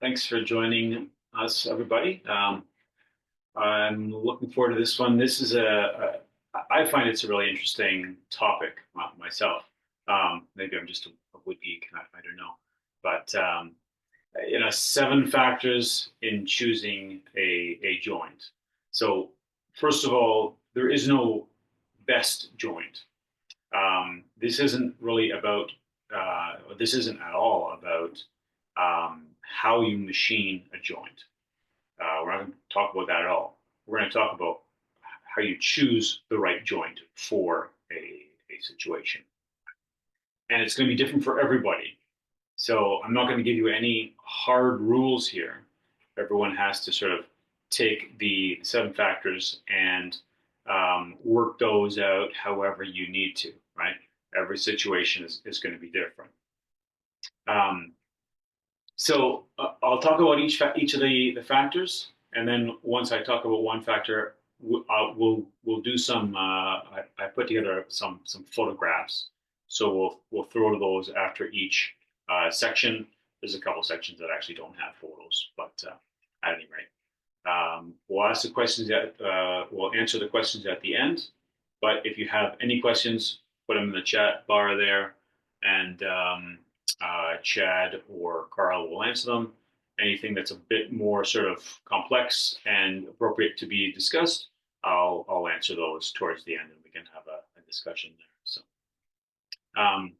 Thanks for joining us, everybody. I'm looking forward to this one. I find it's a really interesting topic myself. Maybe I'm just a wood geek, I don't know. But, 7 factors in choosing a joint. So, first of all, there is no best joint. This isn't at all about how you machine a joint. We're not going to talk about that at all. We're going to talk about how you choose the right joint for a situation. And it's going to be different for everybody. So I'm not going to give you any hard rules here. Everyone has to sort of take the 7 factors and work those out however you need to, right? Every situation is going to be different. Um, I'll talk about each of the factors, and then once I talk about one factor, we'll do some. I put together some photographs, so we'll throw those after each section. There's a couple sections that actually don't have photos, but at any rate, we'll answer the questions at the end. But if you have any questions, put them in the chat bar there, and Chad or Carl will answer them. Anything that's a bit more sort of complex and appropriate to be discussed, I'll answer those towards the end, and we can have a discussion there. So, um,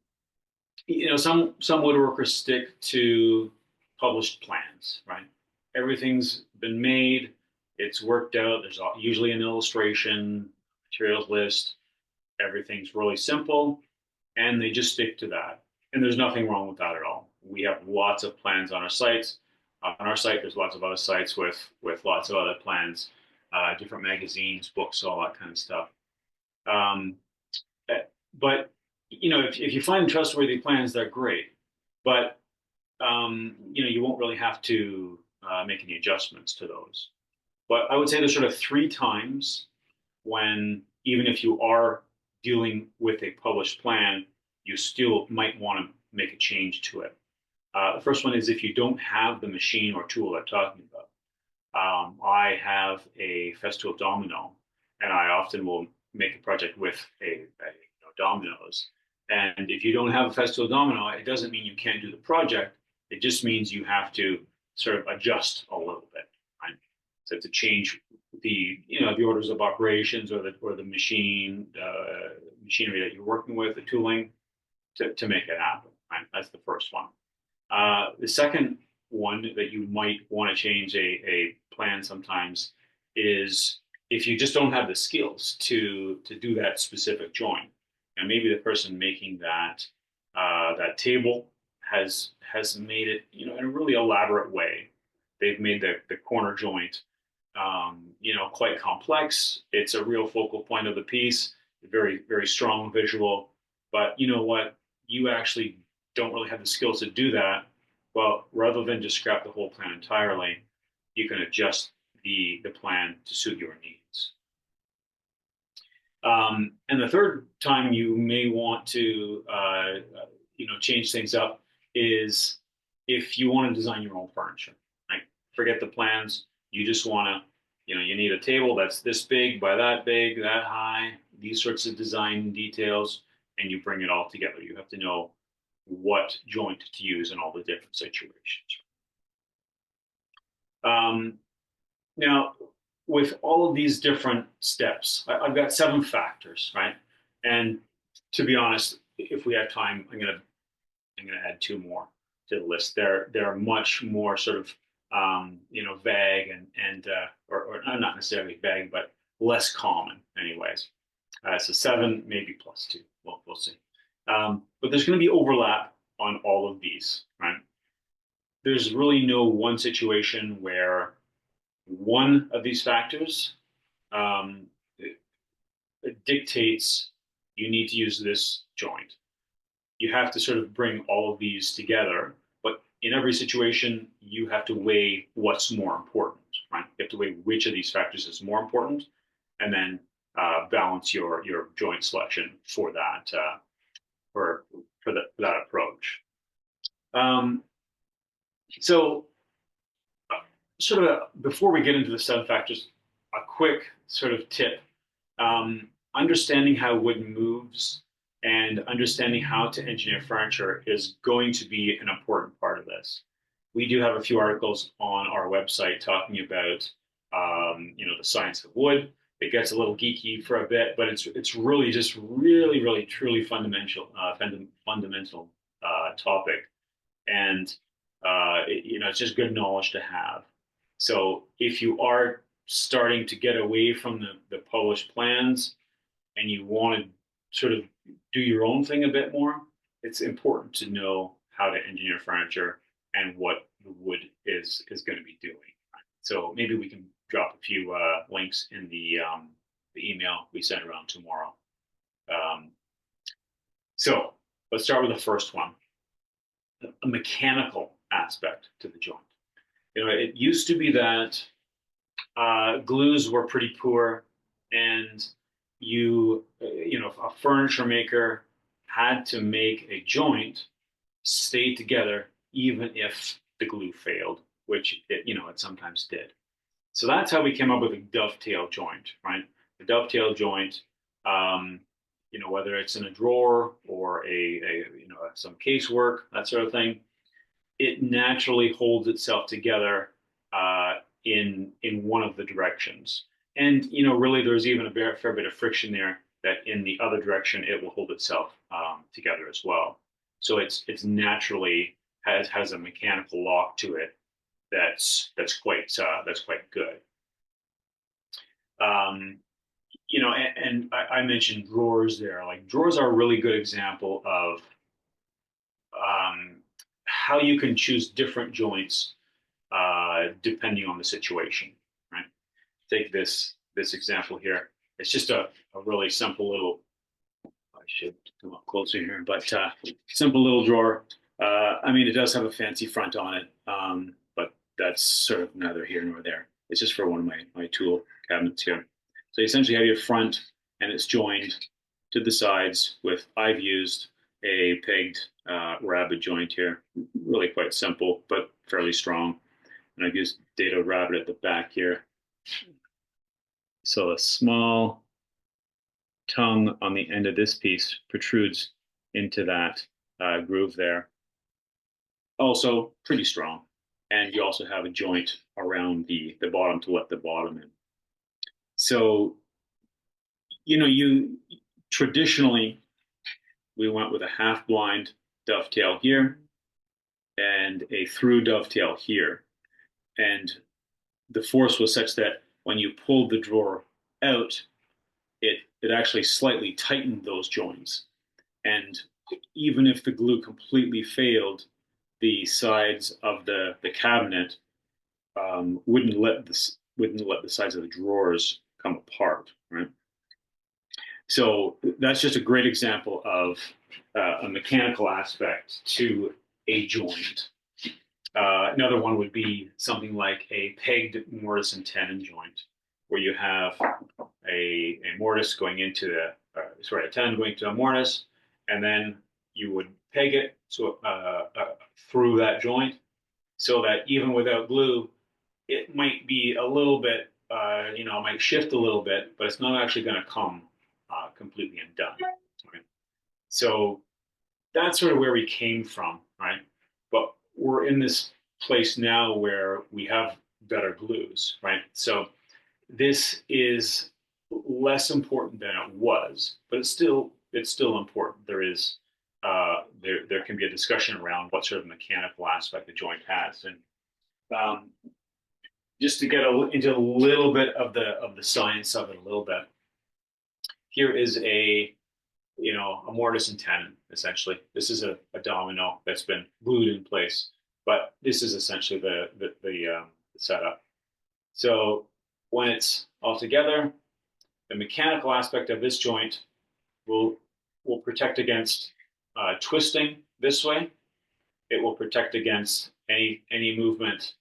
some woodworkers stick to published plans, right? Everything's been made, it's worked out. There's usually an illustration, materials list. Everything's really simple, and they just stick to that. And there's nothing wrong with that at all. We have lots of plans on our sites. On our site, there's lots of other sites with lots of other plans, different magazines, books, all that kind of stuff. Um, but if you find trustworthy plans, they're great. But you won't really have to make any adjustments to those. But I would say there's sort of 3 times when, even if you are dealing with a published plan, you still might want to make a change to it. The first one is if you don't have the machine or tool I'm talking about. I have a Festool domino, and I often will make a project with a dominoes. And if you don't have a Festool domino, it doesn't mean you can't do the project. It just means you have to sort of adjust a little bit, right? So to change the orders of operations or the machinery that you're working with, the tooling, to make it happen. Right? That's the first one. The second one that you might want to change a plan sometimes is if you just don't have the skills to do that specific joint. And maybe the person making that table has made it in a really elaborate way. They've made the corner joint quite complex. It's a real focal point of the piece, very, very strong visual. But you know what? You actually don't really have the skills to do that. Well, rather than just scrap the whole plan entirely, you can adjust the plan to suit your needs. And the third time you may want to change things up is if you want to design your own furniture. Right? Forget the plans. You just want to you need a table that's this big by that big, that high, these sorts of design details, and you bring it all together. You have to know what joint to use in all the different situations. Now, with all of these different steps, I've got 7 factors, right? And to be honest, if we have time, I'm gonna add 2 more to the list. They're much more sort of vague or not necessarily vague, but less common, anyways. So 7, maybe plus 2. We'll see. But there's going to be overlap on all of these, right? There's really no one situation where one of these factors it dictates you need to use this joint. You have to sort of bring all of these together, but in every situation, you have to weigh what's more important, right? You have to weigh which of these factors is more important, and then balance your joint selection for that for that approach. So sort of before we get into the seven factors, a quick sort of tip. Understanding how wood moves and understanding how to engineer furniture is going to be an important part of this. We do have a few articles on our website talking about, the science of wood. It gets a little geeky for a bit, but it's really just really truly fundamental topic, and it's just good knowledge to have. So if you are starting to get away from the published plans and you want to sort of do your own thing a bit more, it's important to know how to engineer furniture and what the wood is going to be doing. So maybe we can drop a few links in the email we send around tomorrow. So let's start with the first one, a mechanical aspect to the joint. It used to be that glues were pretty poor, and a furniture maker had to make a joint stay together even if the glue failed, which it sometimes did. So that's how we came up with a dovetail joint, right? The dovetail joint, whether it's in a drawer or some casework, that sort of thing, it naturally holds itself together in one of the directions. And really, there's even a fair bit of friction there that in the other direction it will hold itself together as well. So it's naturally has a mechanical lock to it that's quite good. And I mentioned drawers there. Like drawers are a really good example of how you can choose different joints depending on the situation, right? Take this example here. It's just a really simple little. I should come up closer here, but simple little drawer. It does have a fancy front on it, but that's sort of neither here nor there. It's just for one of my tool cabinets here. So you essentially have your front, and it's joined to the sides with, I've used a pegged rabbet joint here. Really quite simple, but fairly strong. And I've used Dado rabbet at the back here. So a small tongue on the end of this piece protrudes into that groove there. Also pretty strong. And you also have a joint around the bottom to let the bottom in. So, you traditionally, we went with a half blind dovetail here and a through dovetail here. And the force was such that when you pulled the drawer out, it actually slightly tightened those joints. And even if the glue completely failed, the sides of the cabinet wouldn't let the sides of the drawers come apart, right? So that's just a great example of a mechanical aspect to a joint. Another one would be something like a pegged mortise and tenon joint, where you have a mortise going into a tenon going to a mortise, and then you would peg it through that joint, so that even without glue, it might be a little bit, it might shift a little bit, but it's not actually going to come completely undone. Right? So that's sort of where we came from, right? But we're in this place now where we have better glues, right? So this is less important than it was, but it's still important. There can be a discussion around what sort of mechanical aspect the joint has, and just to get into a little bit of the science of it a little bit. Here is a mortise and tenon, essentially. This is a domino that's been glued in place, but this is essentially the setup. So when it's all together, the mechanical aspect of this joint will protect against twisting this way. It will protect against any movement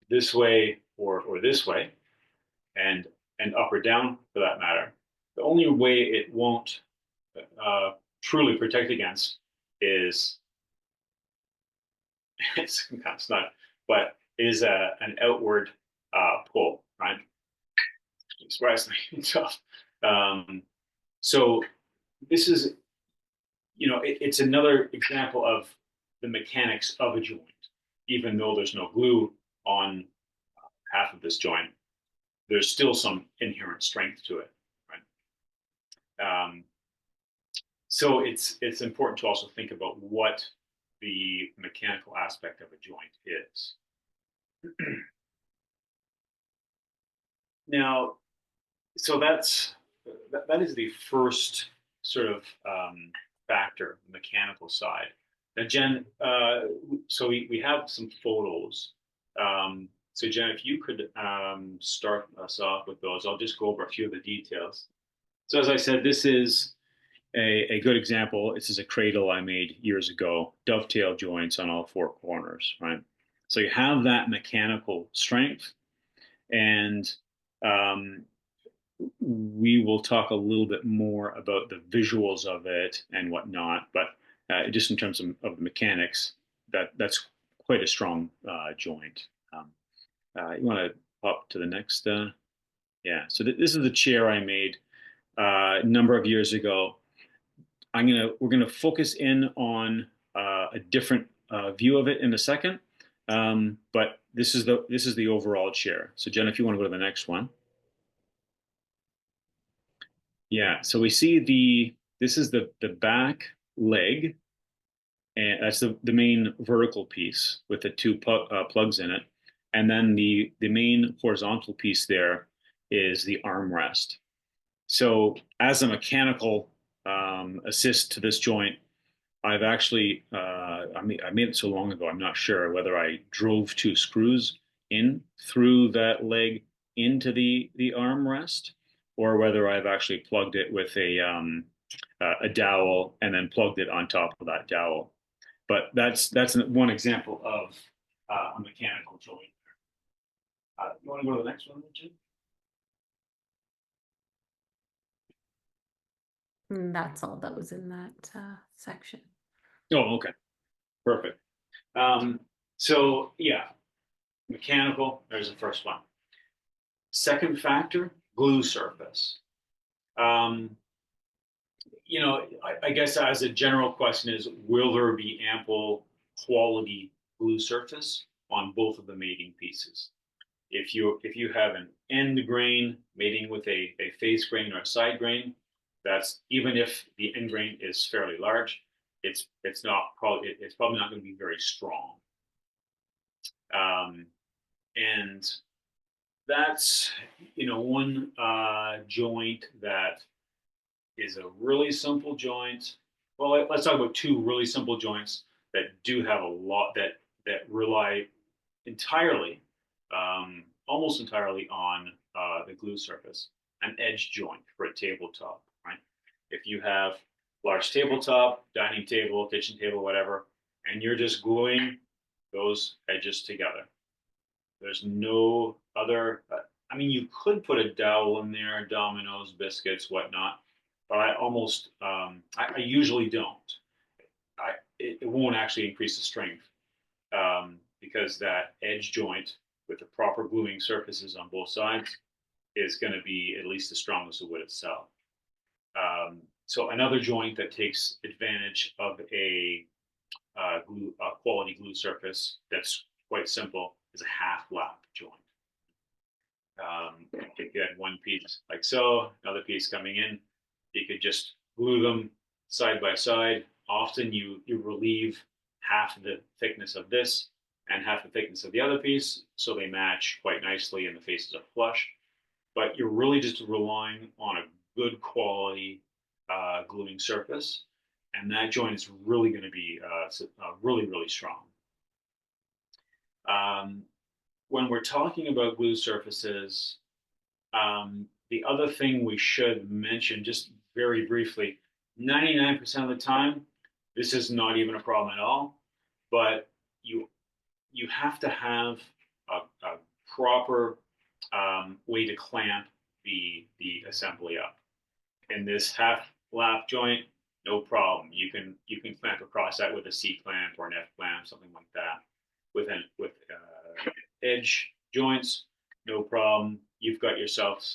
this way or this way, and up or down for that matter. The only way it won't truly protect against is it's not but it is an outward pull, right? Surprisingly tough. So this is, it's another example of the mechanics of a joint. Even though there's no glue on half of this joint, there's still some inherent strength to it, right? So it's important to also think about what the mechanical aspect of a joint is. Now, so that is the first sort of factor, the mechanical side. Now, Jen, so we have some photos. So Jen, if you could start us off with those, I'll just go over a few of the details. So as I said, this is a good example. This is a cradle I made years ago, dovetail joints on all four corners, right? So you have that mechanical strength, and we will talk a little bit more about the visuals of it and whatnot, but just in terms of the mechanics, that's quite a strong joint. You want to pop to the next? Yeah. So this is the chair I made a number of years ago. We're gonna focus in on a different view of it in a second, but this is the overall chair. So Jen, if you want to go to the next one. Yeah, so we see this is the back leg, and that's the main vertical piece with the two plugs in it, and then the main horizontal piece there is the armrest. So as a mechanical assist to this joint, I've actually I made it so long ago, I'm not sure whether I drove two screws in through that leg into the armrest, or whether I've actually plugged it with a dowel and then plugged it on top of that dowel. But that's one example of a mechanical joint. You want to go to the next one, Jim? And that's all that was in that section. Oh, okay, perfect. So yeah, mechanical. There's the first one. Second factor, glue surface. Um, I guess as a general question is, will there be ample quality glue surface on both of the mating pieces? If you have an end grain mating with a face grain or a side grain, that's, even if the end grain is fairly large, it's probably not going to be very strong. And that's one joint that is a really simple joint. Well, let's talk about two really simple joints that do have a lot that rely entirely, almost entirely on the glue surface. An edge joint for a tabletop, right? If you have large tabletop, dining table, kitchen table, whatever, and you're just gluing those edges together, there's no other. I mean, you could put a dowel in there, dominoes, biscuits, whatnot, but I usually don't. It won't actually increase the strength, because that edge joint with the proper gluing surfaces on both sides is going to be at least as strong as the wood itself. So another joint that takes advantage of a quality glue surface that's quite simple is a half lap joint. If you had one piece like so, another piece coming in, you could just glue them side by side. Often you relieve half the thickness of this and half the thickness of the other piece, so they match quite nicely and the faces are flush. But you're really just relying on a good quality gluing surface, and that joint is really going to be really strong. When we're talking about glue surfaces, the other thing we should mention, just very briefly, 99% of the time, this is not even a problem at all, but you have to have a proper way to clamp the assembly up. In this half lap joint, no problem. You can clamp across that with a C clamp or an F clamp, something like that, with edge joints, no problem. You've got yourself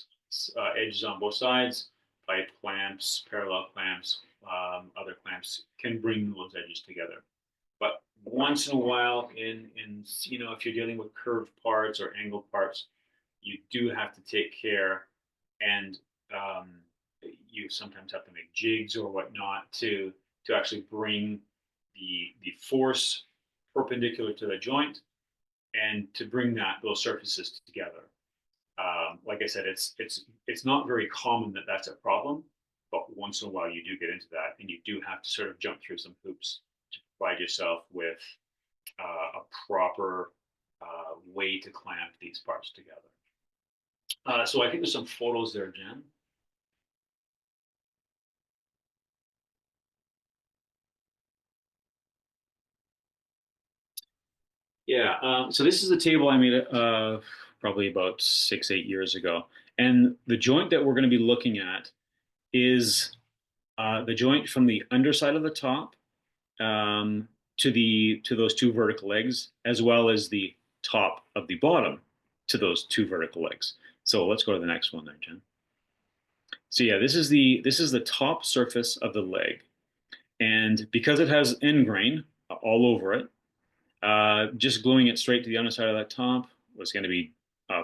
edges on both sides. Pipe clamps, parallel clamps, other clamps can bring those edges together. But once in a while, if you're dealing with curved parts or angled parts, you do have to take care, and um, you sometimes have to make jigs or whatnot to actually bring the force perpendicular to the joint and to bring those surfaces together. Like I said, it's not very common that that's a problem, but once in a while you do get into that, and you do have to sort of jump through some hoops to provide yourself with a proper way to clamp these parts together. So I think there's some photos there, Jen. Yeah. So this is a table I made probably about 6, 8 years ago, and the joint that we're going to be looking at is the joint from the underside of the top to those two vertical legs, as well as the top of the bottom to those two vertical legs. So let's go to the next one there, Jen. So yeah, this is the top surface of the leg, and because it has end grain all over it, just gluing it straight to the underside of that top was going to be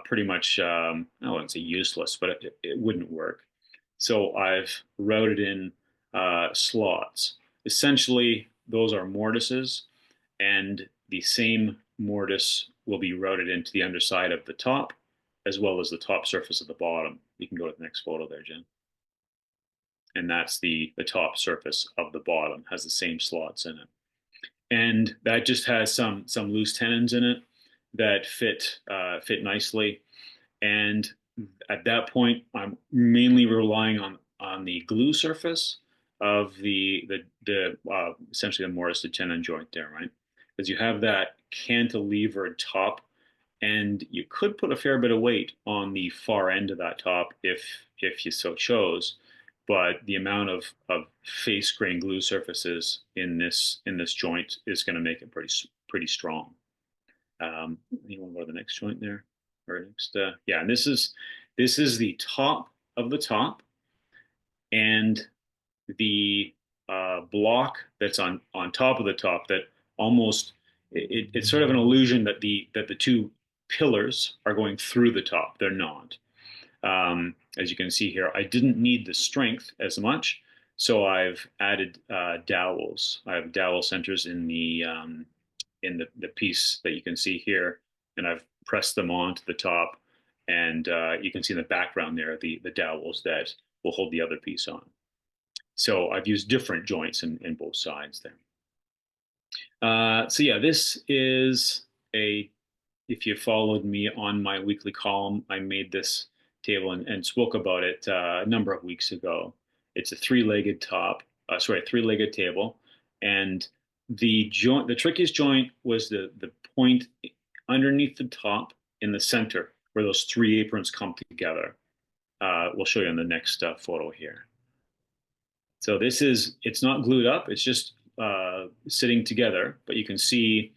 pretty much, I wouldn't say useless, but it wouldn't work. So I've routed in slots. Essentially, those are mortises, and the same mortise will be routed into the underside of the top, as well as the top surface of the bottom. You can go to the next photo there, Jen. And that's the top surface of the bottom, has the same slots in it. And that just has some loose tenons in it that fit nicely. And at that point, I'm mainly relying on the glue surface of the essentially the mortise to tenon joint there, right? Because you have that cantilevered top, and you could put a fair bit of weight on the far end of that top if you so chose. But the amount of face grain glue surfaces in this joint is going to make it pretty strong. You want to go to the next joint there, or next? Yeah, and this is the top of the top, and the block that's on top of the top that almost it's sort of an illusion that the two pillars are going through the top. They're not. As you can see here, I didn't need the strength as much, so I've added dowels. I have dowel centers in the piece that you can see here, and I've pressed them onto the top, and you can see in the background there the dowels that will hold the other piece on. So I've used different joints in both sides there. So yeah, this is if you followed me on my weekly column, I made this table and spoke about it a number of weeks ago. It's a three-legged three-legged table, and the trickiest joint was the point underneath the top in the center where those three aprons come together. We'll show you on the next photo here. So it's not glued up, it's just sitting together, but you can see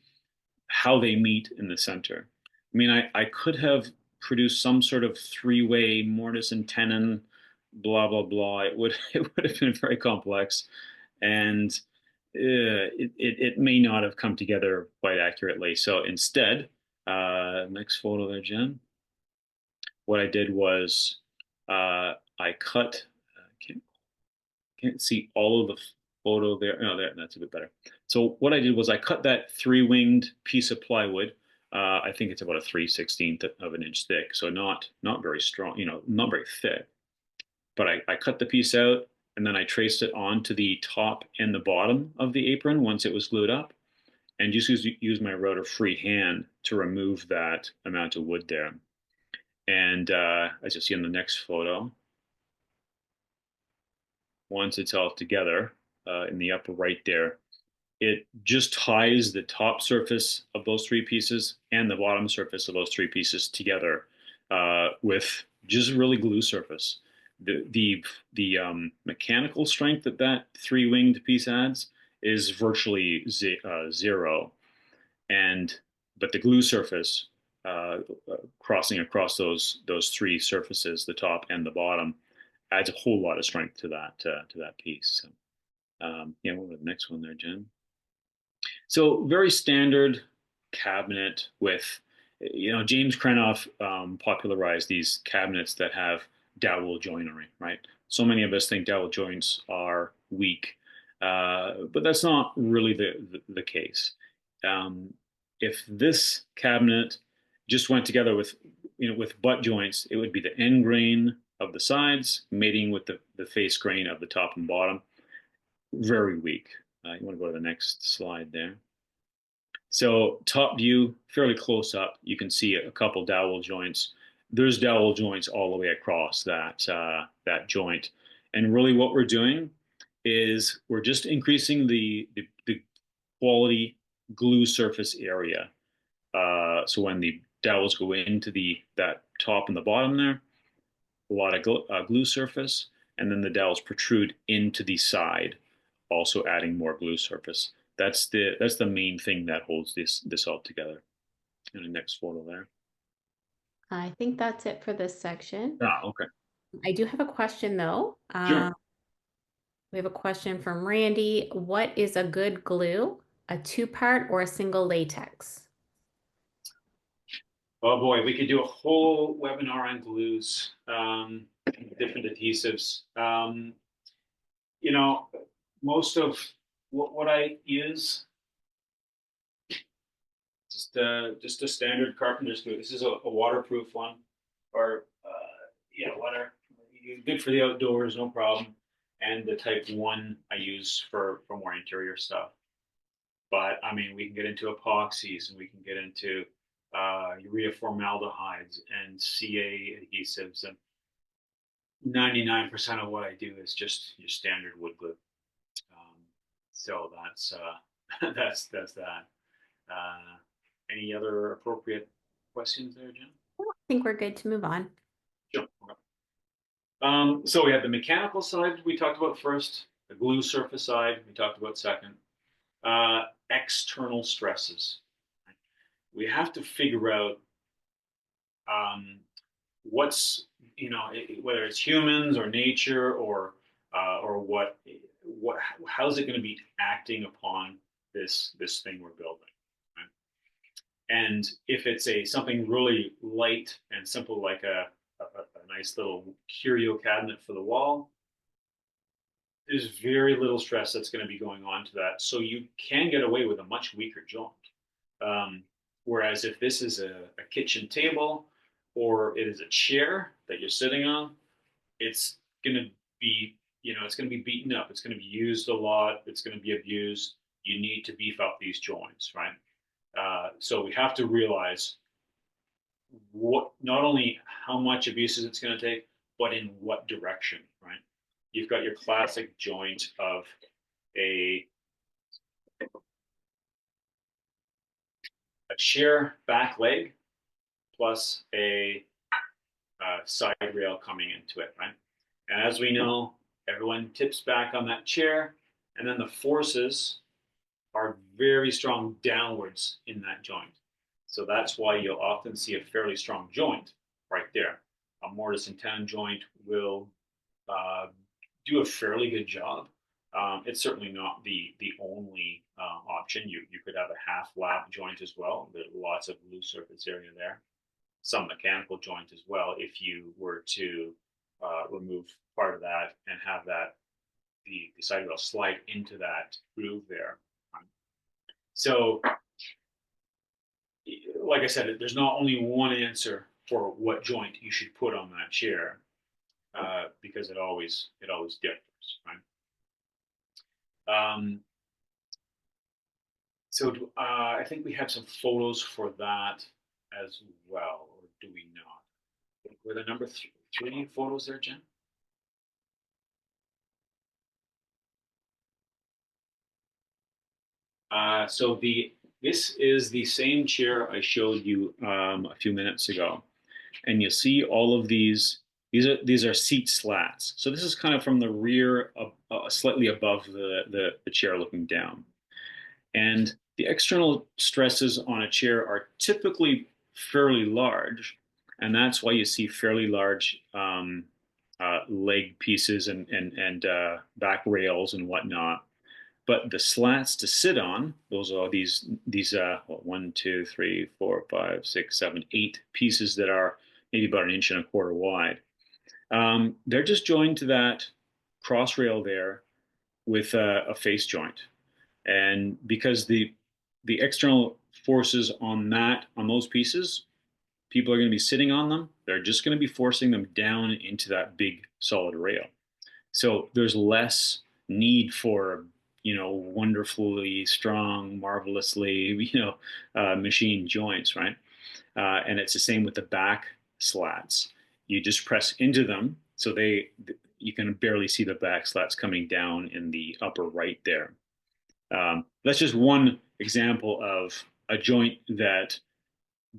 how they meet in the center. I mean, I could have produced some sort of three-way mortise and tenon, blah, blah, blah. It would have been very complex, and it may not have come together quite accurately. So instead, next photo there, Jen. What I did was I cut, can't see all of the photo there. No, that's a bit better. So what I did was I cut that three-winged piece of plywood. I think it's about a 3/16 of an inch thick, so not very strong, not very thick. But I cut the piece out, and then I traced it onto the top and the bottom of the apron once it was glued up, and just use my router freehand to remove that amount of wood there. And as you see in the next photo, once it's all together in the upper right there, it just ties the top surface of those three pieces and the bottom surface of those three pieces together with just really glue surface. The mechanical strength that three-winged piece adds is virtually zero, but the glue surface uh, crossing across those three surfaces, the top and the bottom, adds a whole lot of strength to that piece. So, yeah, what was the next one there, Jen? So very standard cabinet with, James Krenoff popularized these cabinets that have dowel joinery, right? So many of us think dowel joints are weak, but that's not really the case. Um, if this cabinet just went together with butt joints, it would be the end grain of the sides mating with the face grain of the top and bottom. Very weak. You want to go to the next slide there. So top view, fairly close up, you can see a couple dowel joints. There's dowel joints all the way across that joint, and really what we're doing is we're just increasing the quality glue surface area. So when the dowels go into that top and the bottom there, a lot of glue surface, and then the dowels protrude into the side, also adding more glue surface. That's the main thing that holds this all together. In the next photo there. I think that's it for this section. Ah, okay. I do have a question though. Sure. We have a question from Randy. What is a good glue? A two-part or a single latex? Oh boy, we could do a whole webinar on glues, different adhesives. You know, most of what I use just a standard carpenter's glue. This is a waterproof one, or yeah, water. Good for the outdoors, no problem. And the type 1 I use for more interior stuff. But I mean, we can get into epoxies and we can get into urea formaldehydes and CA adhesives, and 99% of what I do is just your standard wood glue. So that's that's that. Uh, any other appropriate questions there, Jim? I think we're good to move on. Sure. Okay. So we have the mechanical side we talked about first, the glue surface side we talked about second. External stresses. We have to figure out um, what's whether it's humans or nature or what how's it going to be acting upon this thing we're building. Right? And if it's something really light and simple like a nice little curio cabinet for the wall, there's very little stress that's going to be going on to that. So you can get away with a much weaker joint. Whereas if this is a kitchen table or it is a chair that you're sitting on, it's going to be, it's going to be beaten up. It's going to be used a lot. It's going to be abused. You need to beef up these joints, right? So we have to realize not only how much abuse it's going to take, but in what direction, right? You've got your classic joint of a shear back leg plus a side rail coming into it, right? And as we know, everyone tips back on that chair, and then the forces are very strong downwards in that joint. So that's why you'll often see a fairly strong joint right there. A mortise and tenon joint will do a fairly good job. It's certainly not the only option. You could have a half lap joint as well. There's lots of loose surface area there. Some mechanical joint as well if you were to remove part of that and have that the side rail slide into that groove there. So, like I said, there's not only one answer for what joint you should put on that chair because it always differs, right? So I think we have some photos for that as well, or do we not? Were the number three photos there, Jen? So this is the same chair I showed you a few minutes ago, and you see all of these. These are seat slats. So this is kind of from the rear, slightly above the chair, looking down. And the external stresses on a chair are typically fairly large, and that's why you see fairly large leg pieces and back rails and whatnot. But the slats to sit on, those are these one, two, three, four, five, six, seven, 8 pieces that are maybe about 1.25 inches wide. They're just joined to that cross rail there with a face joint, and because the external forces on those pieces, people are going to be sitting on them. They're just going to be forcing them down into that big solid rail. So there's less need for wonderfully strong, marvelously machined joints, right? And it's the same with the back slats. You just press into them, so you can barely see the back slats coming down in the upper right there. That's just one example of a joint that,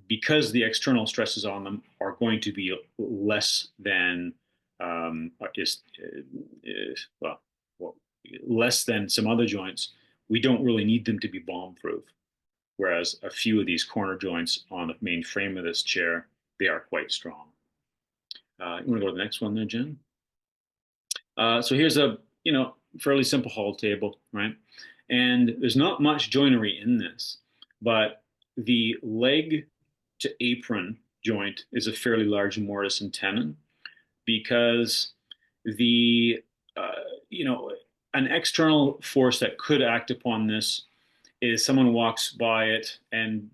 because the external stresses on them are going to be less than just well, less than some other joints, we don't really need them to be bomb proof. Whereas a few of these corner joints on the main frame of this chair, they are quite strong. You want to go to the next one there, Jen? So here's a fairly simple hall table, right? And there's not much joinery in this, but the leg to apron joint is a fairly large mortise and tenon, because the an external force that could act upon this is someone walks by it and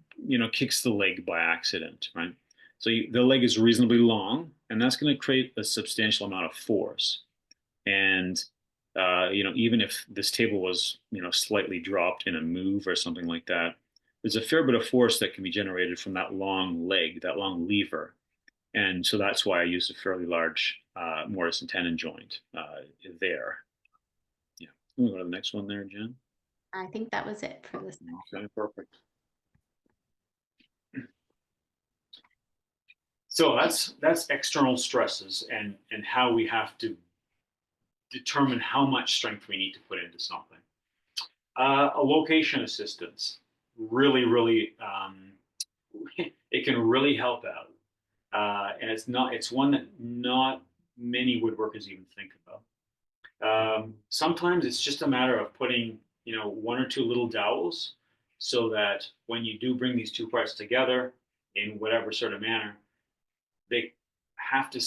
kicks the leg by accident, right? So the leg is reasonably long, and that's going to create a substantial amount of force. And even if this table was slightly dropped in a move or something like that, there's a fair bit of force that can be generated from that long leg, that long lever. And so that's why I used a fairly large mortise and tenon joint there. Yeah. We'll go to the next one there, Jen. I think that was it for this. Okay, perfect. So that's external stresses and how we have to determine how much strength we need to put into something. A location assistance really it can really help out, and it's one that not many woodworkers even think about. Sometimes it's just a matter of putting one or two little dowels, so that when you do bring these two parts together in whatever sort of manner, they have to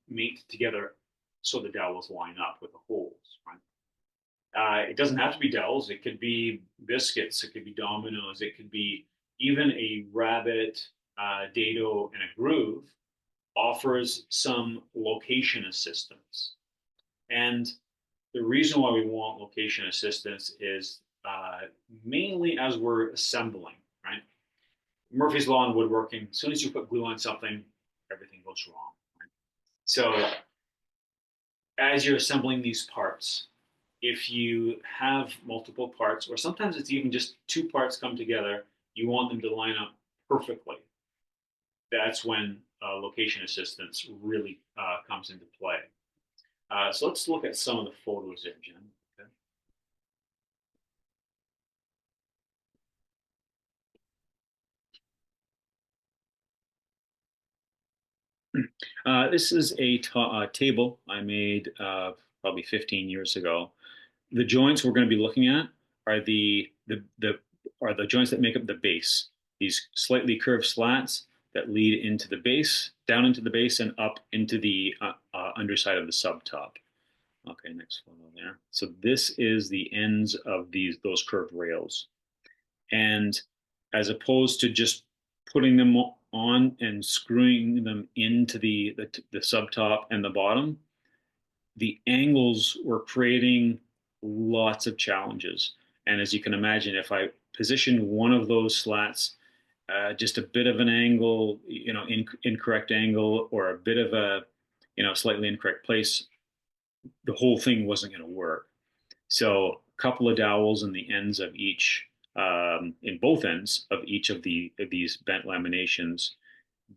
mate together so the dowels line up with the holes, right? It doesn't have to be dowels. It could be biscuits. It could be dominoes. It could be even a rabbet, dado, and a groove offers some location assistance. And the reason why we want location assistance is mainly as we're assembling, right? Murphy's Law in woodworking, as soon as you put glue on something, everything goes wrong. Right? So as you're assembling these parts, if you have multiple parts, or sometimes it's even just two parts come together, you want them to line up perfectly. That's when location assistance really comes into play. So let's look at some of the photos there, Jen. This is a table I made probably 15 years ago. The joints we're going to be looking at are the joints that make up the base. These slightly curved slats that lead into the base, down into the base, and up into the underside of the subtop. Okay, next photo there. So this is the ends of those curved rails, and as opposed to just putting them on and screwing them into the subtop and the bottom, the angles were creating lots of challenges. And as you can imagine, if I positioned one of those slats just a bit of an angle, incorrect angle, or a bit of a, slightly incorrect place, the whole thing wasn't going to work. So a couple of dowels in the ends of each, in both ends of each of these bent laminations,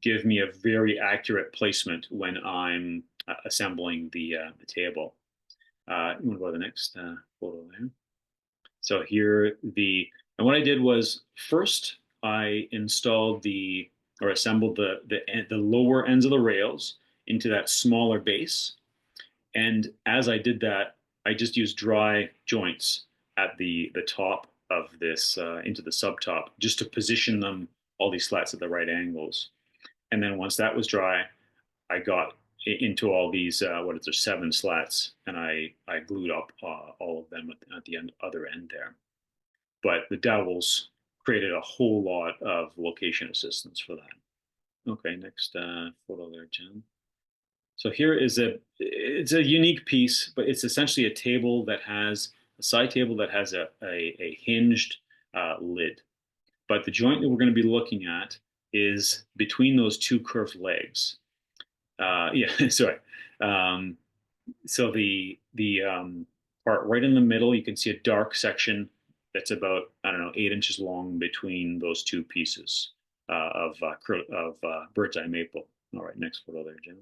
give me a very accurate placement when I'm assembling the table. You want to go to the next photo there. So here and what I did was first I installed or assembled the lower ends of the rails into that smaller base. And as I did that, I just used dry joints at the top of this into the subtop just to position them all these slats at the right angles. And then once that was dry, I got into all these what is there 7 slats, and I glued up all of them at the other end there. But the dowels created a whole lot of location assistance for that. Okay, next photo there, Jen. So here is it's a unique piece, but it's essentially a table that has a side table that has a hinged lid. But the joint that we're going to be looking at is between those two curved legs. Yeah, sorry. Um, so the part right in the middle, you can see a dark section that's about, I don't know, 8 inches long between those two pieces of bird's eye maple. All right, next photo there, Jim.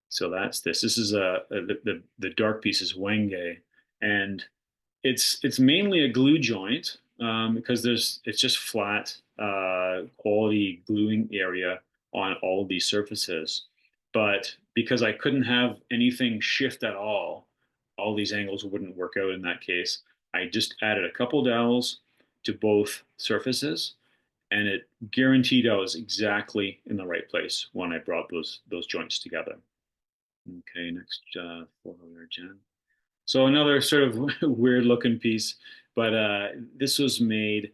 So that's this. This is the dark piece is wenge, and it's mainly a glue joint because it's just flat quality gluing area on all of these surfaces. But because I couldn't have anything shift at all these angles wouldn't work out in that case. I just added a couple dowels to both surfaces, and it guaranteed I was exactly in the right place when I brought those joints together. Okay, next photo there, Jen. So another sort of weird looking piece, but this was made,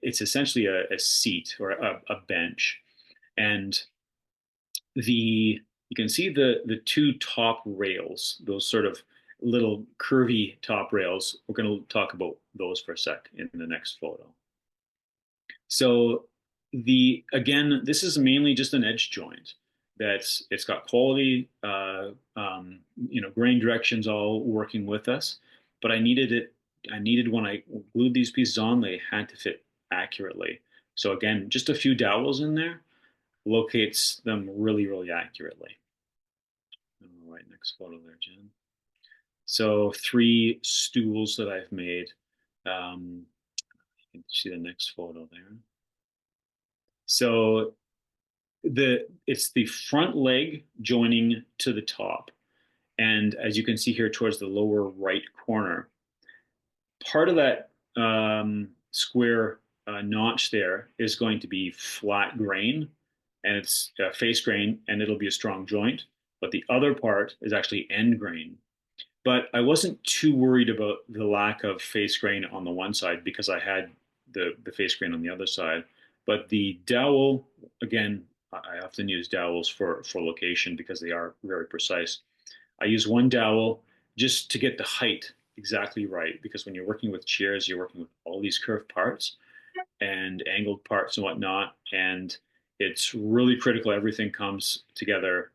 it's essentially a seat or a bench. And you can see the two top rails, those sort of little curvy top rails. We're going to talk about those for a sec in the next photo. So again, this is mainly just an edge joint. It's got quality, grain directions all working with us, but I needed it. I needed when I glued these pieces on, they had to fit accurately. So again, just a few dowels in there locates them really, really accurately. All right, next photo there, Jen. So 3 stools that I've made. You can see the next photo there. So it's the front leg joining to the top. And as you can see here towards the lower right corner, part of that square notch there is going to be flat grain, and it's face grain, and it'll be a strong joint. But the other part is actually end grain. But I wasn't too worried about the lack of face grain on the one side because I had the face grain on the other side. But the dowel, again, I often use dowels for location because they are very precise. I use one dowel just to get the height exactly right because when you're working with chairs, you're working with all these curved parts and angled parts and whatnot, and it's really critical everything comes together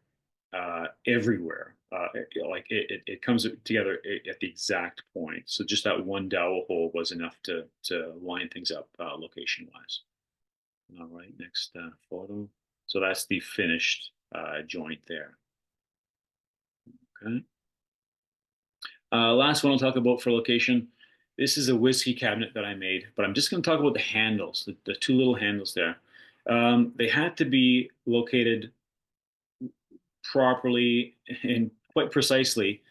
everywhere. It comes together at the exact point. So just that one dowel hole was enough to line things up location wise. All right, next photo. So that's the finished joint there. Okay. Last one I'll talk about for location. This is a whiskey cabinet that I made, but I'm just going to talk about the handles, the 2 little handles there. They had to be located properly and quite precisely.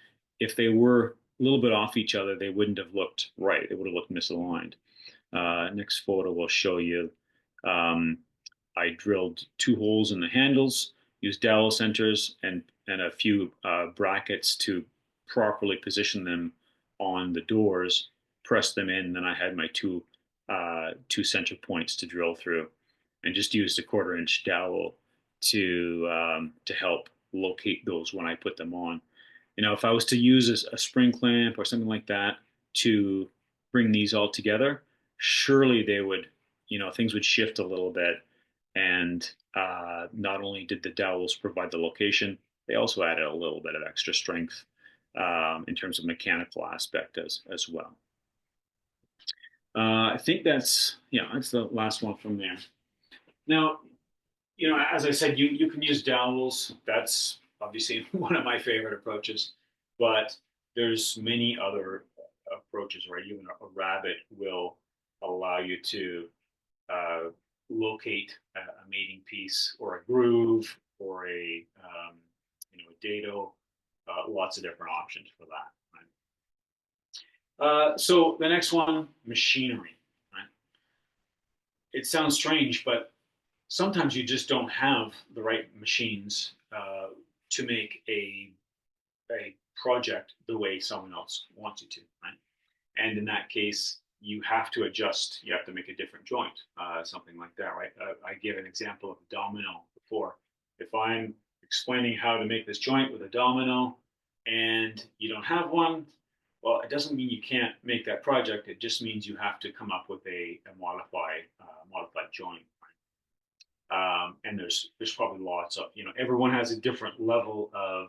If they were a little bit off each other, they wouldn't have looked right. They would have looked misaligned. Next photo will show you. Um, I drilled 2 holes in the handles, used dowel centers and a few brackets to properly position them on the doors, press them in. Then I had my two center points to drill through, and just used a 1/4 inch dowel to help locate those when I put them on. If I was to use a spring clamp or something like that to bring these all together, surely they would, things would shift a little bit. And not only did the dowels provide the location, they also added a little bit of extra strength in terms of mechanical aspect as well. I think that's the last one from there. Now, as I said, you can use dowels. That's obviously one of my favorite approaches, but there's many other approaches where even a rabbit will allow you to uh, locate a mating piece or a groove or a dado. Lots of different options for that. Right? So the next one, machinery. Right? It sounds strange, but sometimes you just don't have the right machines to make a project the way someone else wants you to, right? And in that case, you have to adjust. You have to make a different joint, something like that, right? I gave an example of a domino before. If I'm explaining how to make this joint with a domino, and you don't have one, well, it doesn't mean you can't make that project. It just means you have to come up with a modified joint. And there's probably lots of everyone has a different level of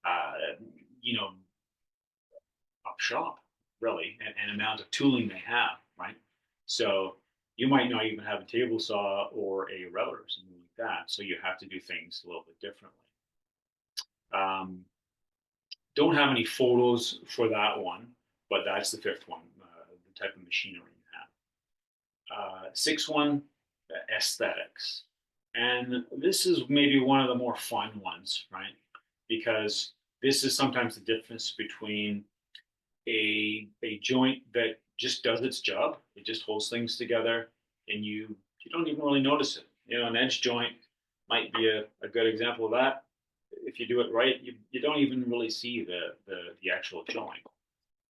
uh, you know up shop really and amount of tooling they have, right? So you might not even have a table saw or a router or something like that. So you have to do things a little bit differently. Um, don't have any photos for that one, but that's the fifth one, the type of machinery you have. Sixth one, aesthetics. And this is maybe one of the more fun ones, right? Because this is sometimes the difference between a joint that just does its job. It just holds things together, and you don't even really notice it. An edge joint might be a good example of that. If you do it right, you don't even really see the actual joint.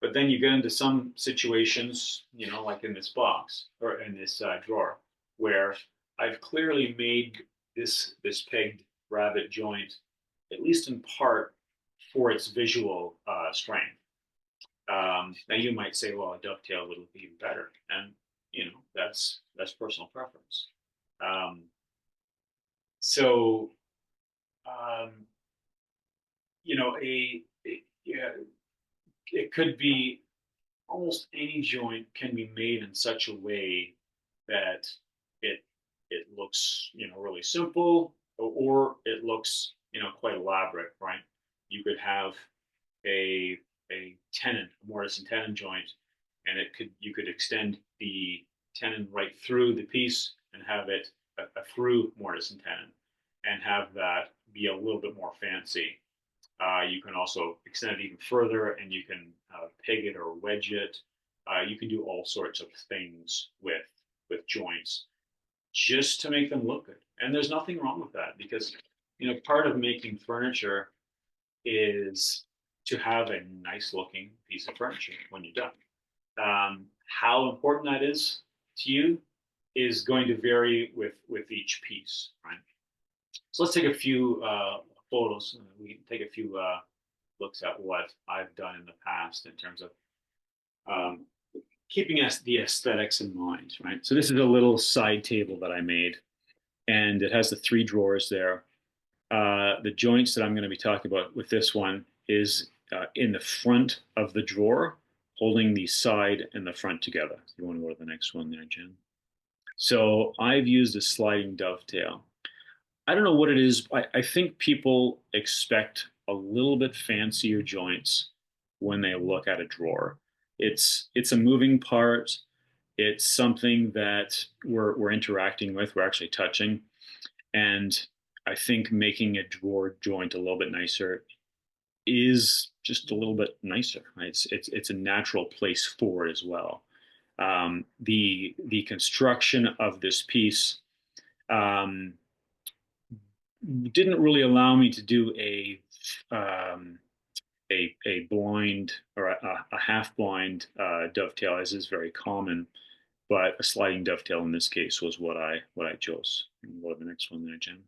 But then you get into some situations, like in this box or in this drawer, where I've clearly made this pegged rabbet joint, at least in part, for its visual strength. Now you might say, well, a dovetail would be even better, and that's personal preference. Um, so um, yeah, it could be almost any joint can be made in such a way that it it looks really simple, or it looks quite elaborate, right? You could have a tenon, a mortise and tenon joint, and you could extend the tenon right through the piece and have it a through mortise and tenon, and have that be a little bit more fancy. You can also extend it even further, and you can peg it or wedge it. You can do all sorts of things with joints just to make them look good. And there's nothing wrong with that, because part of making furniture is to have a nice looking piece of furniture when you're done. How important that is to you is going to vary with each piece, right? So let's take a few photos. We can take a few looks at what I've done in the past in terms of um, keeping the aesthetics in mind, right? So this is a little side table that I made, and it has the three drawers there. The joints that I'm going to be talking about with this one is in the front of the drawer, holding the side and the front together. You want to go to the next one there, Jen? So I've used a sliding dovetail. I don't know what it is. I think people expect a little bit fancier joints when they look at a drawer. It's a moving part. It's something that we're interacting with. We're actually touching, and I think making a drawer joint a little bit nicer is just a little bit nicer. Right? It's a natural place for it as well. The construction of this piece um, didn't really allow me to do um, a blind or a half blind dovetail, as is very common. But a sliding dovetail in this case was what I chose. Go to the next one there, Jim.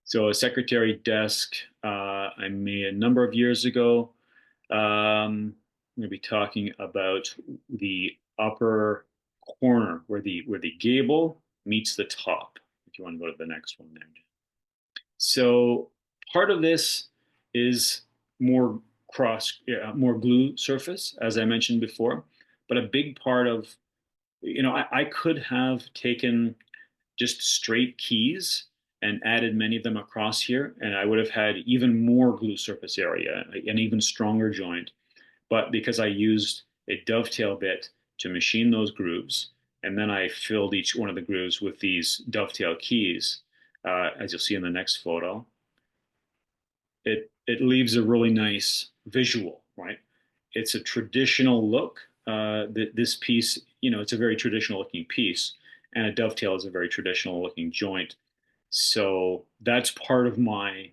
So a secretary desk I made a number of years ago. I'm going to be talking about the upper corner where the gable meets the top. If you want to go to the next one there. So part of this is more more glue surface, as I mentioned before. But a big part of, I could have taken just straight keys and added many of them across here, and I would have had even more glue surface area, an even stronger joint. But because I used a dovetail bit to machine those grooves. And then I filled each one of the grooves with these dovetail keys, as you'll see in the next photo. It leaves a really nice visual, right? It's a traditional look. This piece, it's a very traditional looking piece, and a dovetail is a very traditional looking joint. So that's part of my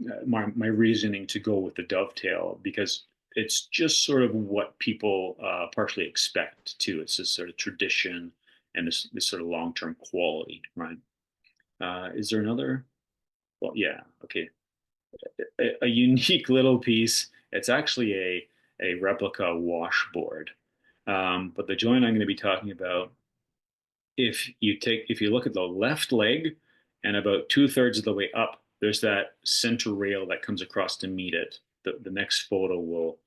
reasoning to go with the dovetail, because it's just sort of what people partially expect too. It's this sort of tradition and this sort of long term quality, right? Is there another? Well, yeah, okay. A unique little piece. It's actually a replica washboard. But the joint I'm going to be talking about, if you look at the left leg and about 2/3 of the way up, there's that center rail that comes across to meet it. The next photo will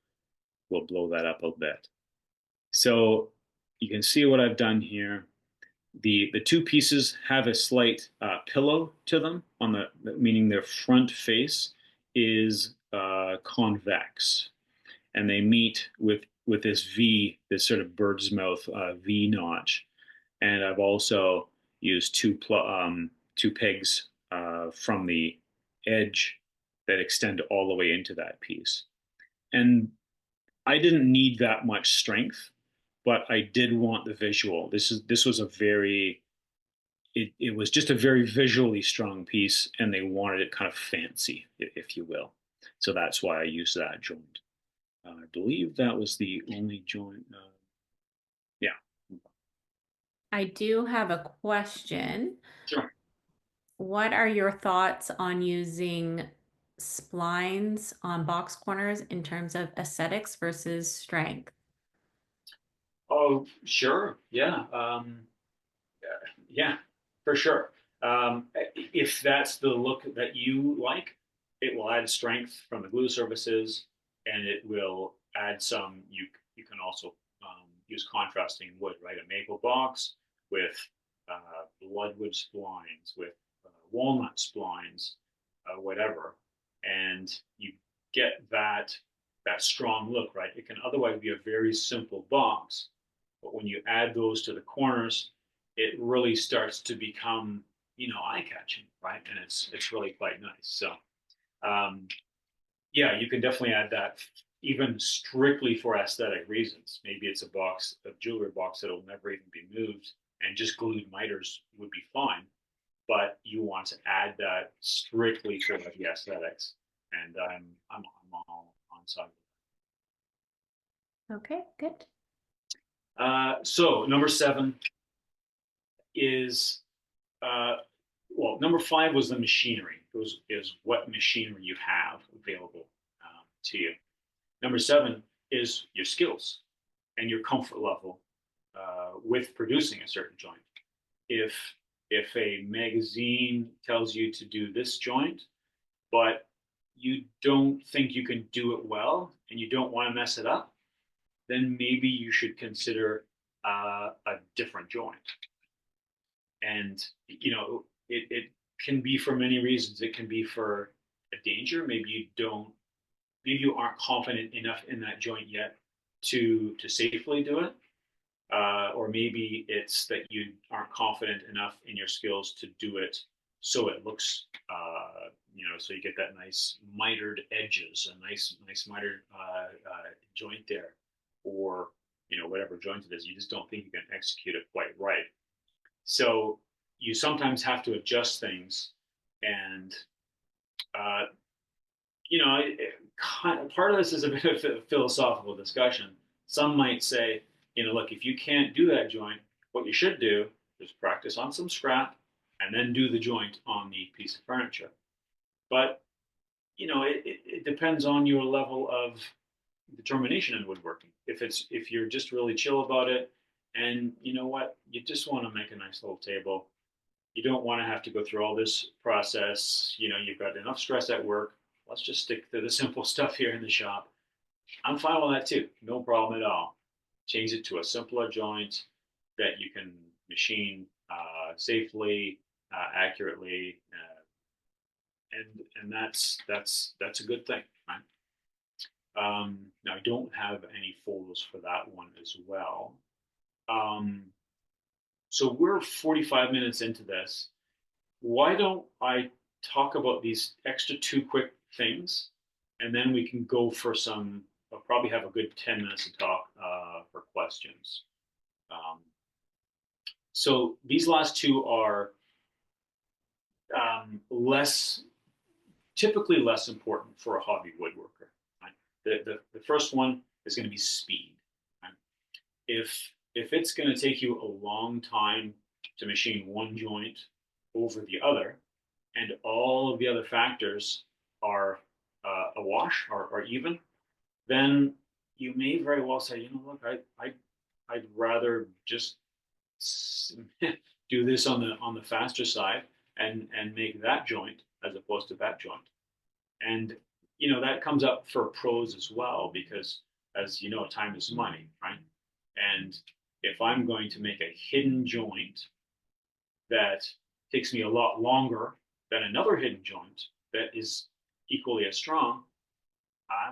blow that up a bit. So you can see what I've done here. The two pieces have a slight pillow to them on meaning their front face is convex, and they meet with this V, this sort of bird's mouth V notch. And I've also used two pegs from the edge that extend all the way into that piece. And I didn't need that much strength, but I did want the visual. This was a very it was just a very visually strong piece, and they wanted it kind of fancy, if you will. So that's why I used that joint. I believe that was the only joint. Yeah, I do have a question. sure. What are your thoughts on using splines on box corners in terms of aesthetics versus strength? Oh, sure. Yeah. Yeah, for sure. If that's the look that you like, it will add strength from the glue surfaces, and it will add some. You can also use contrasting wood, right? A maple box with bloodwood splines, with walnut splines, whatever, and you get that strong look, right? It can otherwise be a very simple box, but when you add those to the corners, it really starts to become, eye catching, right? And it's really quite nice. So um, yeah, you can definitely add that even strictly for aesthetic reasons. Maybe it's a jewelry box that'll never even be moved, and just glued miters would be fine. But you want to add that strictly for the aesthetics, and I'm all on side. Okay, good. So number 7 is well, number 5 was the machinery. Is what machinery you have available to you. Number 7 is your skills and your comfort level with producing a certain joint. If if a magazine tells you to do this joint, but you don't think you can do it well and you don't want to mess it up, then maybe you should consider a different joint. And it can be for many reasons. It can be for a danger. Maybe you aren't confident enough in that joint yet to safely do it, or maybe it's that you aren't confident enough in your skills to do it so it looks, so you get that nice mitered edges, a nice mitered joint there, or whatever joint it is. You just don't think you can execute it quite right. So you sometimes have to adjust things, and uh, part of this is a bit of a philosophical discussion. Some might say, look, if you can't do that joint, what you should do is practice on some scrap and then do the joint on the piece of furniture. But it depends on your level of determination in woodworking. If you're just really chill about it, and you know what, you just want to make a nice little table, you don't want to have to go through all this process. You've got enough stress at work. Let's just stick to the simple stuff here in the shop. I'm fine with that too. No problem at all. Change it to a simpler joint that you can machine safely, accurately, and that's a good thing, right? Now I don't have any photos for that one as well. Um, so we're 45 minutes into this. Why don't I talk about these extra two quick things, and then we can go for some. I'll probably have a good 10 minutes to talk for questions. Um, so these last two are less typically less important for a hobby woodworker. Right? The first one is going to be speed. Right? If it's going to take you a long time to machine one joint over the other, and all of the other factors are a wash or even, then you may very well say, look, I'd rather just do this on the faster side and make that joint as opposed to that joint. And that comes up for pros as well because, as you know, time is money, right? And if I'm going to make a hidden joint that takes me a lot longer than another hidden joint that is equally as strong, I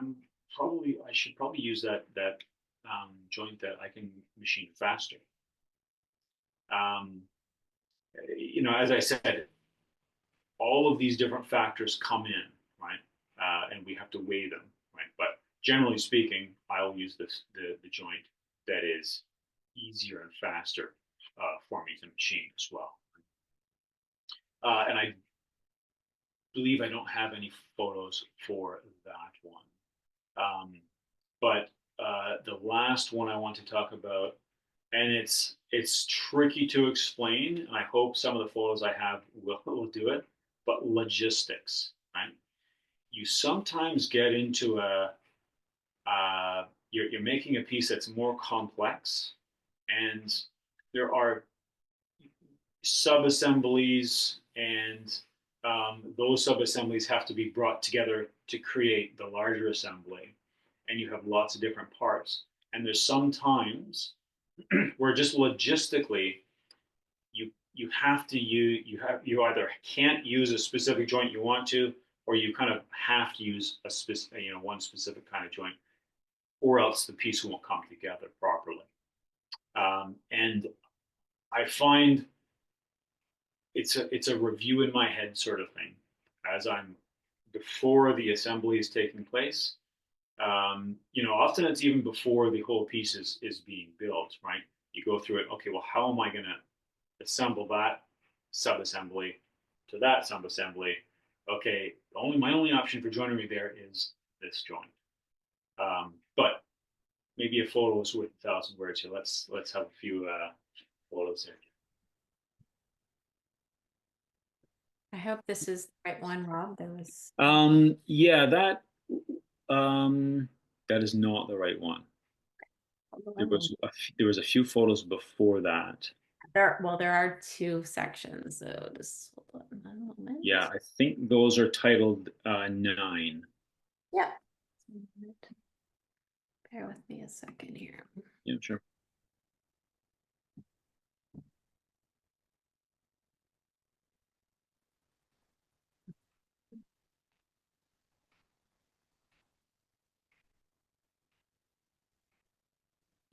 should probably use that joint that I can machine faster. Um, as I said, all of these different factors come in, right? And we have to weigh them, right? But generally speaking, I'll use the joint that is easier and faster for me to machine as well. And I believe I don't have any photos for that one. But the last one I want to talk about, and it's tricky to explain, and I hope some of the photos I have will do it, but logistics, right? You sometimes get into you're making a piece that's more complex, and there are sub-assemblies, and those sub-assemblies have to be brought together to create the larger assembly, and you have lots of different parts. And there's sometimes where just logistically you have to you either can't use a specific joint you want to, or you kind of have to use a specific one specific kind of joint, or else the piece won't come together properly. And I find it's a review in my head sort of thing as I'm before the assembly is taking place. Often it's even before the whole piece is being built, right? You go through it. Okay, well, how am I going to assemble that sub-assembly to that sub-assembly? Okay, my only option for joinery there is this joint. But maybe a photo is worth 1,000 words here. Let's have a few photos here. I hope this is the right one, Rob. Yeah, that is not the right one. There was a few photos before that. There are two sections, so just hold on a moment. Yeah, I think those are titled 9. Yeah. Bear with me a second here. Yeah, sure.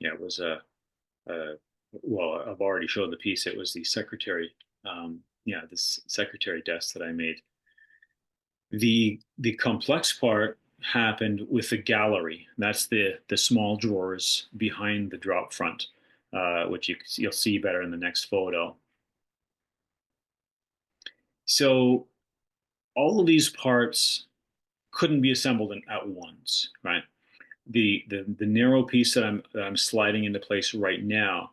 Yeah, it was well, I've already showed the piece. It was the secretary, this secretary desk that I made. The complex part happened with the gallery. That's the small drawers behind the drop front, which you'll see better in the next photo. So all of these parts couldn't be assembled at once, right? The narrow piece that I'm sliding into place right now,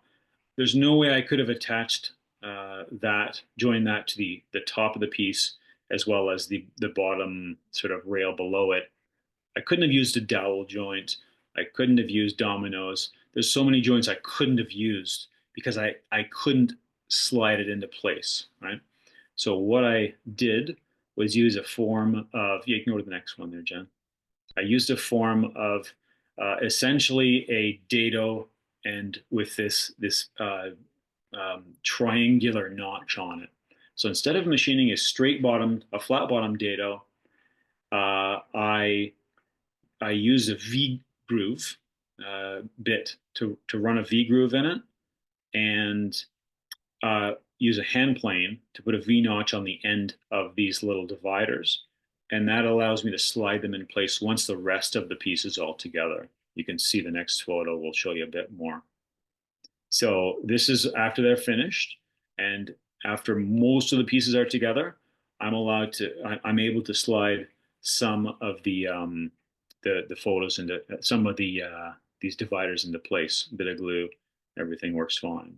there's no way I could have attached joined that to the top of the piece as well as the bottom sort of rail below it. I couldn't have used a dowel joint. I couldn't have used dominoes. There's so many joints I couldn't have used because I couldn't slide it into place, right? So what I did was use a form of, you can go to the next one there, Jen. I used a form of essentially a dado and with this triangular notch on it. So instead of machining a flat bottom dado, I I use a V groove bit to run a V groove in it, and use a hand plane to put a V notch on the end of these little dividers. And that allows me to slide them in place once the rest of the piece is all together. You can see the next photo will show you a bit more. So this is after they're finished, and after most of the pieces are together, I'm able to slide some of the photos into some of these dividers into place. A bit of glue, everything works fine.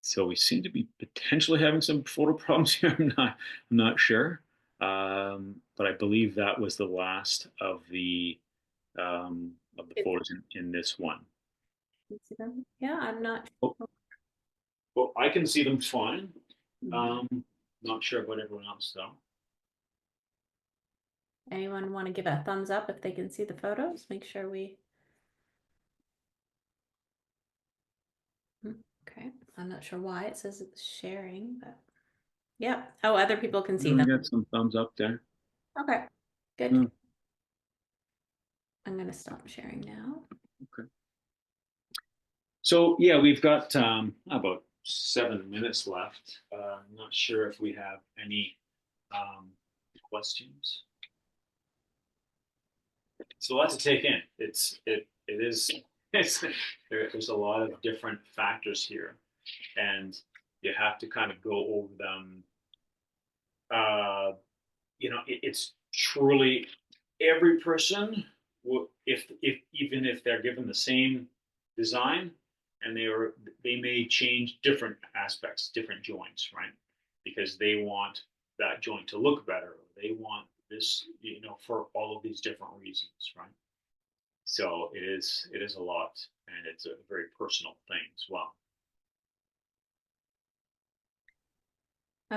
So we seem to be potentially having some photo problems here. I'm not sure, but I believe that was the last of the photos in this one. Yeah, I'm not. Oh, well, I can see them fine. Mhm. Not sure about everyone else though. Anyone want to give a thumbs up if they can see the photos? Make sure we. Okay, I'm not sure why it says it's sharing, but yeah. Oh, other people can see We them. got some thumbs up there. Okay, good. Hmm, I'm gonna stop sharing now. okay. So yeah, we've got about 7 minutes left. I'm not sure if we have any um, questions. It's a lot to take in. It is it's, there's a lot of different factors here, and you have to kind of go over them. Uh, it's truly every person if even if they're given the same design, and they may change different aspects, different joints, right? Because they want that joint to look better. They want this, for all of these different reasons, right? So it is a lot, and it's a very personal thing as well.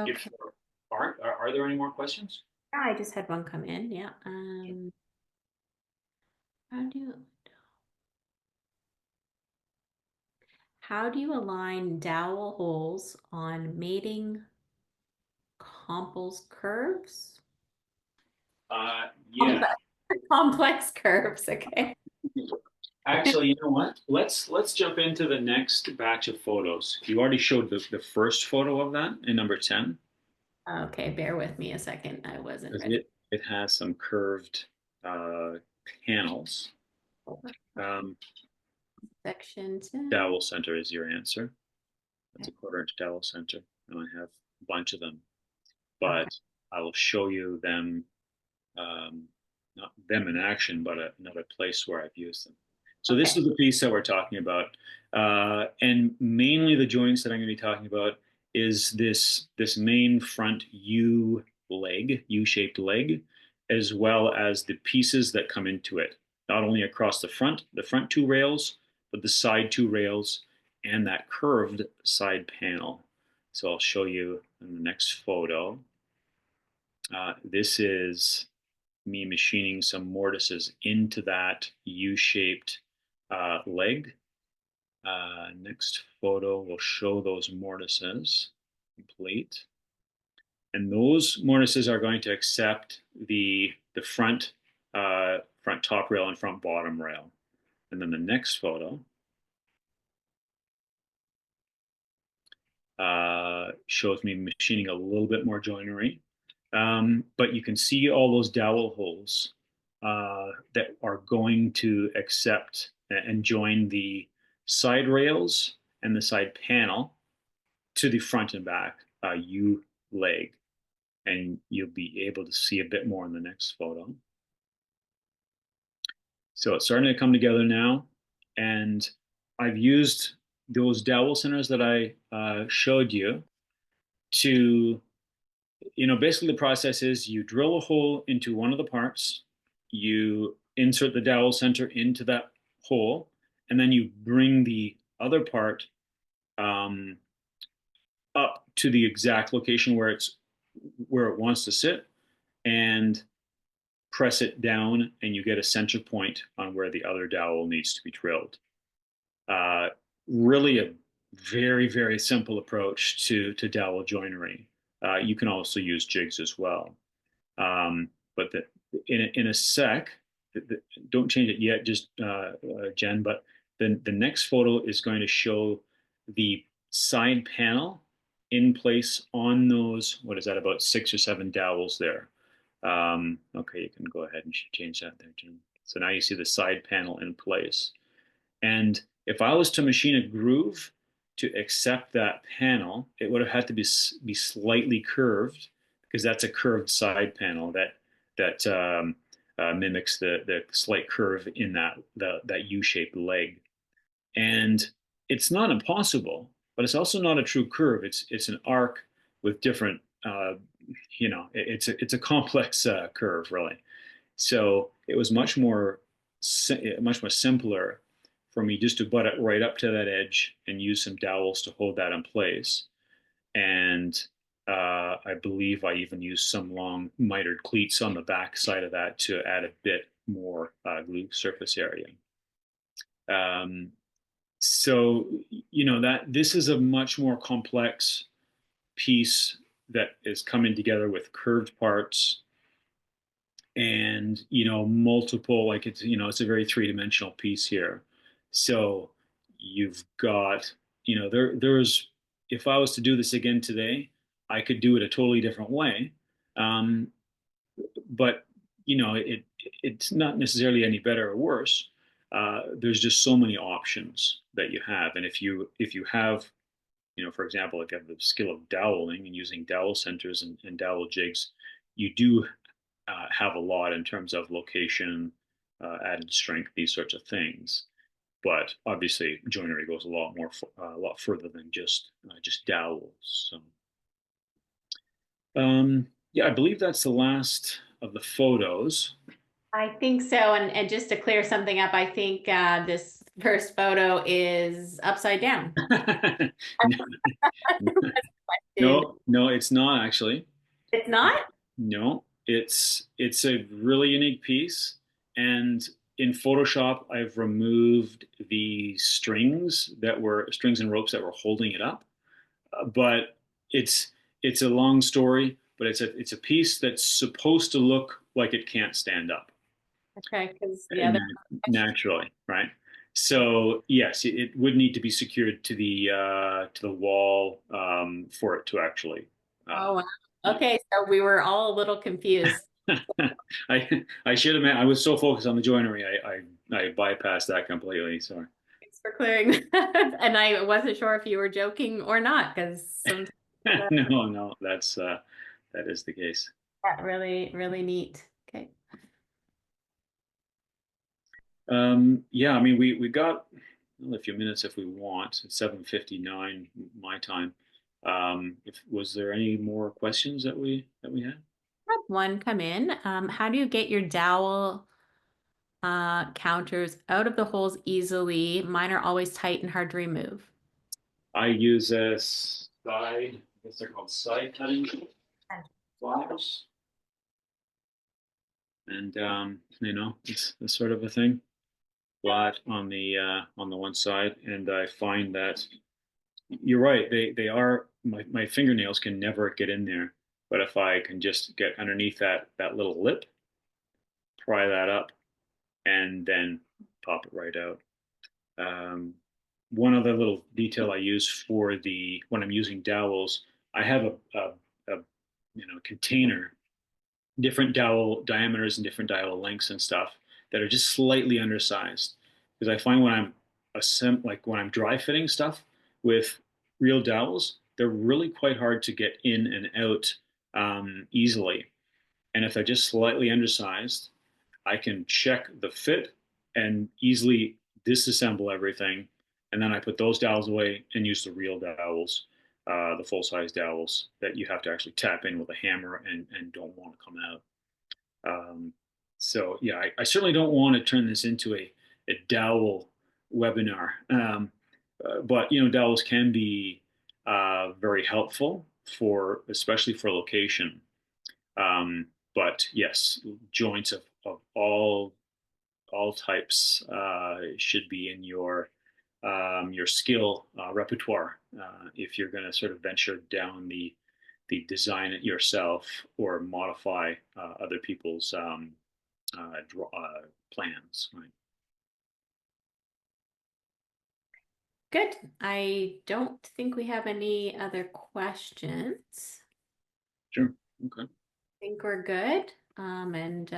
If Okay. there are there any more questions? Yeah, I just had one come in. Yeah. How do you how do you align dowel holes on mating complex curves? Yeah. Complex, complex curves. Okay. Actually, you know what? Let's jump into the next batch of photos. You already showed the first photo of that in number 10, Okay, bear with me a second. I wasn't because ready. it has some curved uh, panels. Um, Section 10. Dowel Center is your answer. That's a quarter-inch Dowel Center, and I have a bunch of them. Okay. But I will show you them, not them in action, but another place where I've used them. So this Okay. is the piece that we're talking about, and mainly the joints that I'm going to be talking about is this main front U-shaped leg, as well as the pieces that come into it, not only across the front two rails, but the side two rails and that curved side panel. So I'll show you in the next photo. This is me machining some mortises into that U-shaped leg. Next photo will show those mortises complete. And those mortises are going to accept the front top rail and front bottom rail. And then the next photo shows me machining a little bit more joinery. But you can see all those dowel holes that are going to accept and join the side rails and the side panel to the front and back U leg. And you'll be able to see a bit more in the next photo. So it's starting to come together now. And I've used those dowel centers that I showed you to, basically the process is you drill a hole into one of the parts, you insert the dowel center into that hole, and then you bring the other part um, up to the exact location where it wants to sit, and press it down, and you get a center point on where the other dowel needs to be drilled. Uh, Really a very, very simple approach to dowel joinery. You can also use jigs as well. But in a sec. Don't change it yet, just Jen. But then the next photo is going to show the side panel in place on those. What is that? About 6 or 7 dowels there. Okay, you can go ahead and change that there, Jen. So now you see the side panel in place. And if I was to machine a groove to accept that panel, it would have had to be slightly curved because that's a curved side panel that mimics the slight curve in that U-shaped leg. And it's not impossible, but it's also not a true curve. It's an arc with different, it's a complex curve really. So it was much more simpler for me just to butt it right up to that edge and use some dowels to hold that in place. And I believe I even used some long mitered cleats on the back side of that to add a bit more glue surface area. Um, so that this is a much more complex piece that is coming together with curved parts and multiple, like it's a very three-dimensional piece here. So you've got there's if I was to do this again today, I could do it a totally different way. um, but it's not necessarily any better or worse. There's just so many options that you have, and if you have, for example, if you have the skill of doweling and using dowel centers and dowel jigs, you do have a lot in terms of location, added strength, these sorts of things. But obviously, joinery goes a lot further than just dowels. So, yeah, I believe that's the last of the photos. I think so. And just to clear something up, I think this first photo is upside down. No, no, it's not actually. It's not? No, it's a really unique piece, and in Photoshop, I've removed the strings and ropes that were holding it up. But it's a long story, but it's a piece that's supposed to look like it can't stand up Okay, because the other. naturally, right? So yes, it would need to be secured to the wall for it to actually. Oh, wow. Yeah. Okay, so we were all a little confused. I should have. I was so focused on the joinery, I bypassed that completely. Sorry. Thanks for clearing that. And I wasn't sure if you were joking or not, because sometimes No, no, that is the case. that really, really neat. Okay. Yeah, I mean, we got a few minutes if we want. It's 7:59 my time. If was there any more questions that we had? Had one come in. How do you get your dowel counters out of the holes easily? Mine are always tight and hard to remove. I use a side, I guess they're called side cutting pliers, and it's this sort of a thing. Flat on the one side, and I find that you're right. They are my fingernails can never get in there, but if I can just get underneath that little lip, pry that up, and then pop it right out. Um, One other little detail I use for the when I'm using dowels, I have a container, different dowel diameters and different dowel lengths and stuff that are just slightly undersized. Because I find when like when I'm dry fitting stuff with real dowels, they're really quite hard to get in and out easily. And if they're just slightly undersized, I can check the fit and easily disassemble everything. And then I put those dowels away and use the real dowels, the full size dowels that you have to actually tap in with a hammer and don't want to come out. Um, so yeah, I certainly don't want to turn this into a dowel webinar. But dowels can be very helpful especially for location. But yes, joints of all types should be in your skill repertoire if you're going to sort of venture down the design it yourself or modify other people's plans. Right. Good. I don't think we have any other questions. Sure. Okay. I think we're good. And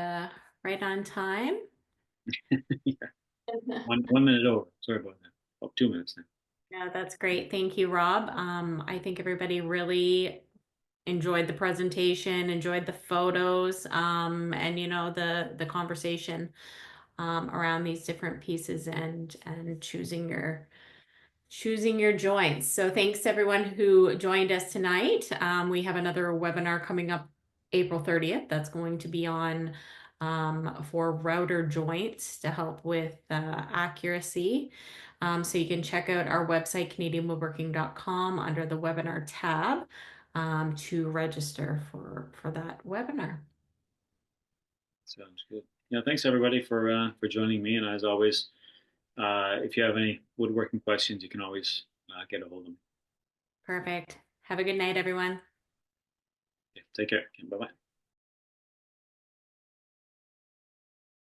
right on time. Yeah. One minute over. Sorry about that. Oh, 2 minutes now. Yeah, that's great. Thank you, Rob. I think everybody really enjoyed the presentation, enjoyed the photos, and the conversation around these different pieces and choosing your joints. So thanks to everyone who joined us tonight. We have another webinar coming up April 30th. That's going to be on for router joints to help with accuracy. So you can check out our website, canadianwoodworking.com, under the webinar tab to register for that webinar. Sounds good. Yeah. Thanks everybody for joining me. And as always, if you have any woodworking questions, you can always get a hold of me. Perfect. Have a good night, everyone. Yeah, take care. Bye bye.